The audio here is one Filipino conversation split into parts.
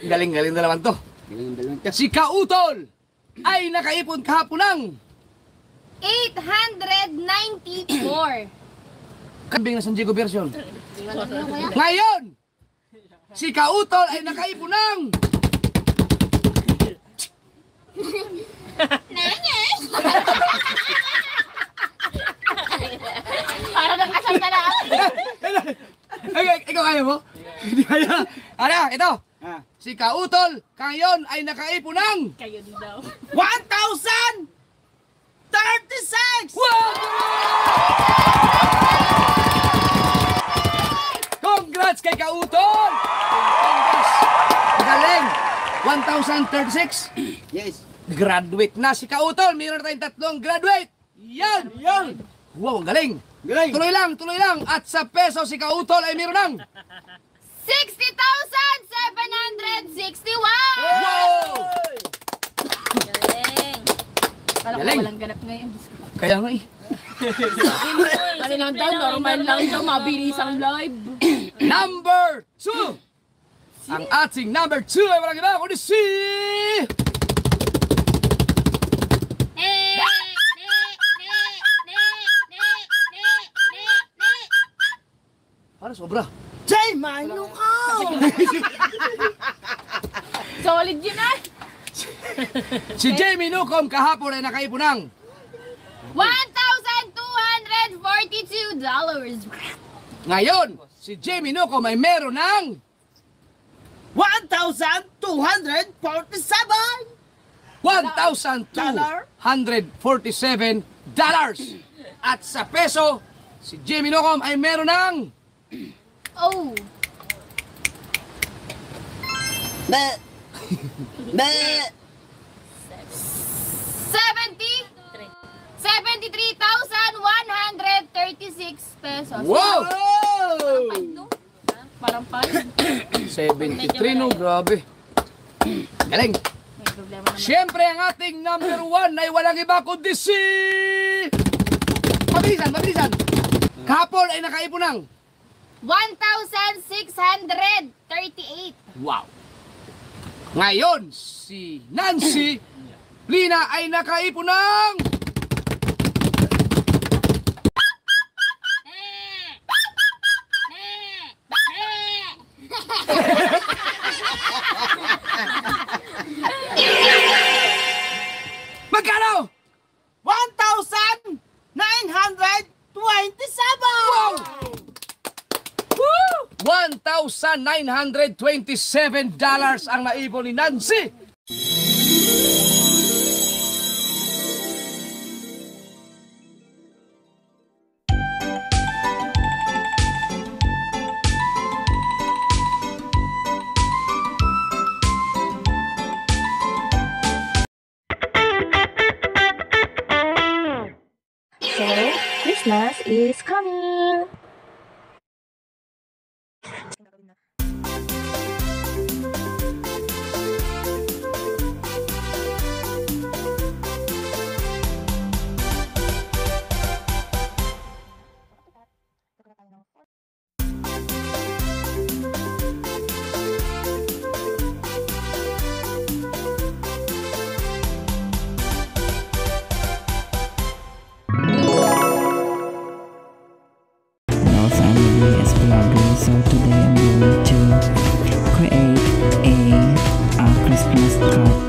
Galing-galing na naman to. Si Kautol ay nakaipon kahapon ng 894. kabing na San Diego version. Ngayon, si Kautol ay nakaipon ng Para nag-asal ka na. Ikaw kaya mo? Hindi kaya. Ano, ito. Si Kautol ngayon ay nakaipon ng Kayo daw. 1,036! Wow! Congrats kay Kautol! Galing! 1,036. Yes. Graduate na si Kautol. Mayroon na tayong tatlong graduate. Yan! Yan! Wow, ang galing! Galing! Tuloy lang! At sa peso si Kautol ay mayroon ng 60,761! wow! Galing! Parang Galing. walang ganap ngayon. Kaya nga eh. Ano lang daw, normal lang daw, mabilis ang live. Number 2! Ang ating number 2 ay walang iba kundi si... Para sobra. Jay, mano ka! Solid yun ah! Si Jamie Nucom kahapon ay nakaipon ng $1,242. ngayon, si Jamie Nucom ay meron ng 1,247! $1,247. At sa peso, si Jamie Nucom ay meron ng Oh! Be! Be! 73,136 pesos. wow! No? Parang pan. 73 no, grabe. Galing. May problema naman. Siyempre, ang ating number 1 ay walang iba kundi si... Mabilisan. Kahapon ay nakaipon ng 1,638. wow. Ngayon, si Nancy Lina ay nakaipon ng magkano? 1,927! Wow! Woo! $1,927 ang naipon ni Nancy. So, Christmas is coming! Hello family, it's Vlogger. So today I'm going to create a Christmas card.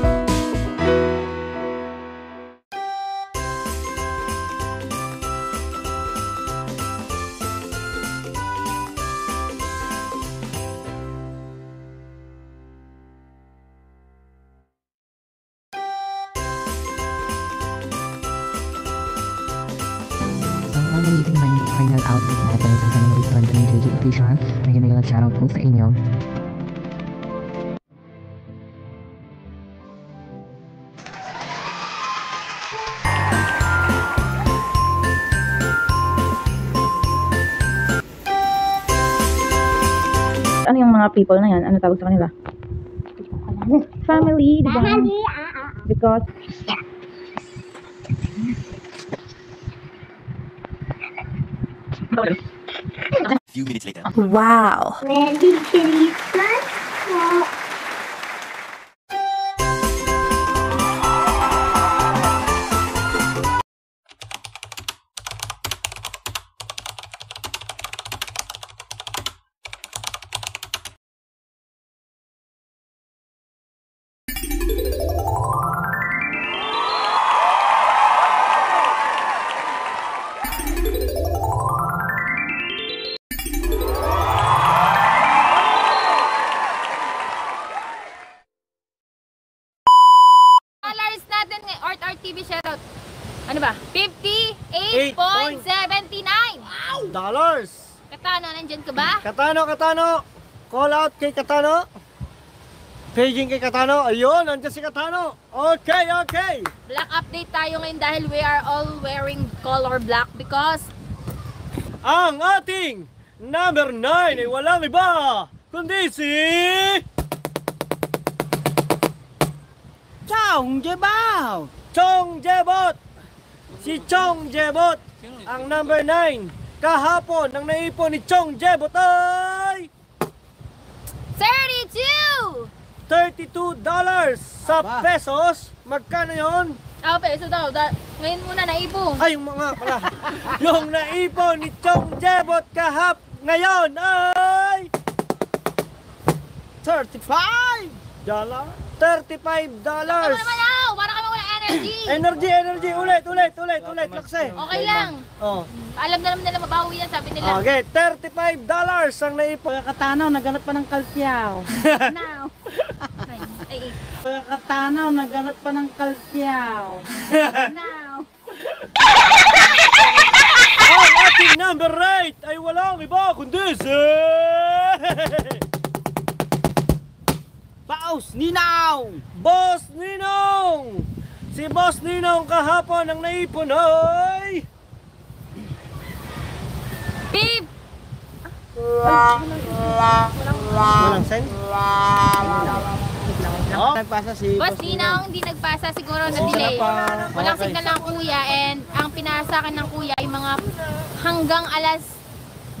I'm leaving my final outfit natin sa kanyang return to the education. May ganyan shoutout po sa inyo. Ano yung mga people na yan? Ano tawag sa kanila? Family, di ba? Because Few minutes later. Wow. Dollars natin ngayon. Art TV shoutout. Ano ba? 58.79. Dollars. Katano, nandyan ka ba? Katano. Call out kay Katano. Paging kay Katano. Ayun, nandiyan si Katano. Okay. Black update tayo ngayon dahil we are all wearing color black because Ang ating number 9 ay walang iba kundi si Chong Jebot. Si Chong Jebot ang number 9. Kahapon ang naipon ni Chong Jebot ay 32! $32 sa pesos. Magkano yon? Peso daw. Ngayon muna naipon. Ay, yung mga pala. Yung naipon ni Chong Jebot ngayon ay $35. $35. Tama naman ako! Para kami walang energy! Energy. Ulit. Lakse. Okay lang. Oh. Alam na naman nila mabawi yan, sabi nila. Okay, $35 ang naipon. Katanaw, naganap pa ng kalsyaw. Now. Ay. Katanaw, naganap pa ng kalsyaw. Now. Ang ating number 8 ay walang iba kundi si Paus, Ninaw! Boss Ninong! Si Boss Ninong kahapon ang naipon ay Beep! walang sense? Oh. Nagpasa si Boss Ninong, hindi nagpasa siguro na delay. Walang signal ng kuya and ang pinasa akin ng kuya ay mga hanggang alas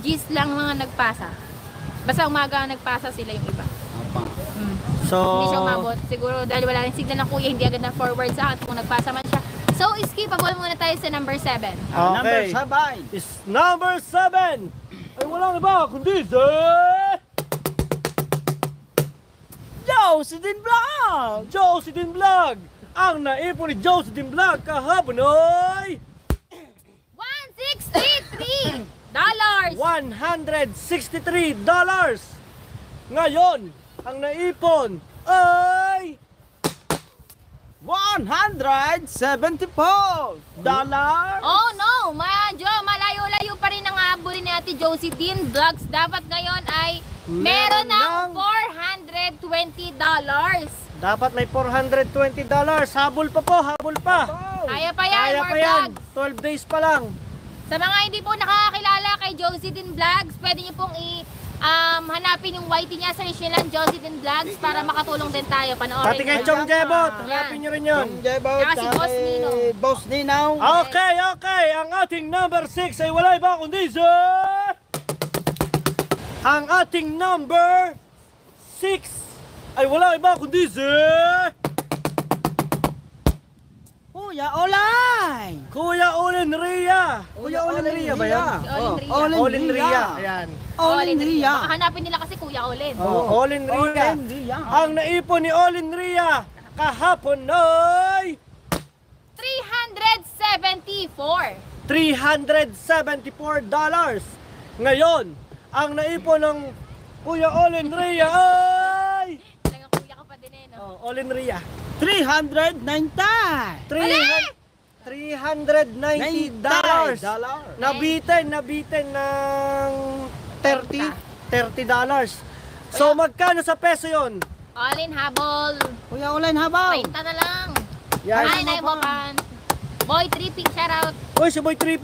10 lang mga nagpasa. Basta umaga ang nagpasa sila yung iba. So, Hindi siya umabot. Siguro dahil wala rin signal ng kuya, hindi agad na forward sa akin kung nagpasa man siya. So, skip. Pagwala muna tayo sa number 7. Number okay. sabay. Is number 7 ay walang iba kundi si Josie Din Vlog! Ang naipon ni Josie Din Vlog kahapon ay $163! $163. Ngayon, ang naipon ay $174. Oh no! Medyo malayo-layo pa rin ang aabulin ni Ate Josie Din Vlogs. Dapat ngayon ay meron ng $420. dapat may $420. Habol pa po, habol pa. Kaya pa yan, Kaya more pa yan. vlogs. 12 days pa lang. Sa mga hindi po nakakakilala kay Josie Din Vlogs, pwede niyo pong hanapin yung YT niya, search nyo lang Josie Din Vlogs para makatulong din tayo. Panoorin. Pati kay Chong Jebot, hanapin nyo rin yun. Saka si Boss Nino. Boss Ninaw. Okay. Ang ating number 6 ay wala iba kundi si ang ating number 6 ay wala iba kundi si Kuya Olay. Kuya Olin Ria. Kuya Olin Ria ba yan? Olin Ria. Ayan. Olin Ria. Baka hanapin nila kasi Kuya Olin. Olin Ria. Ang naipon ni Olin Ria kahapon ay $374. $374. Ngayon, ang naipon ng Kuya Olin Ria ay Talagang kuya ka pa din eh, no? Olin Ria. $390. $390. Nabitin ng $30. So magkano sa peso yon? Olin habol. Kuya Olay, habaw. 20 na lang. Yan. Ay, naibokan. Boy Tripping, shoutout. Uy, si Boy Trip.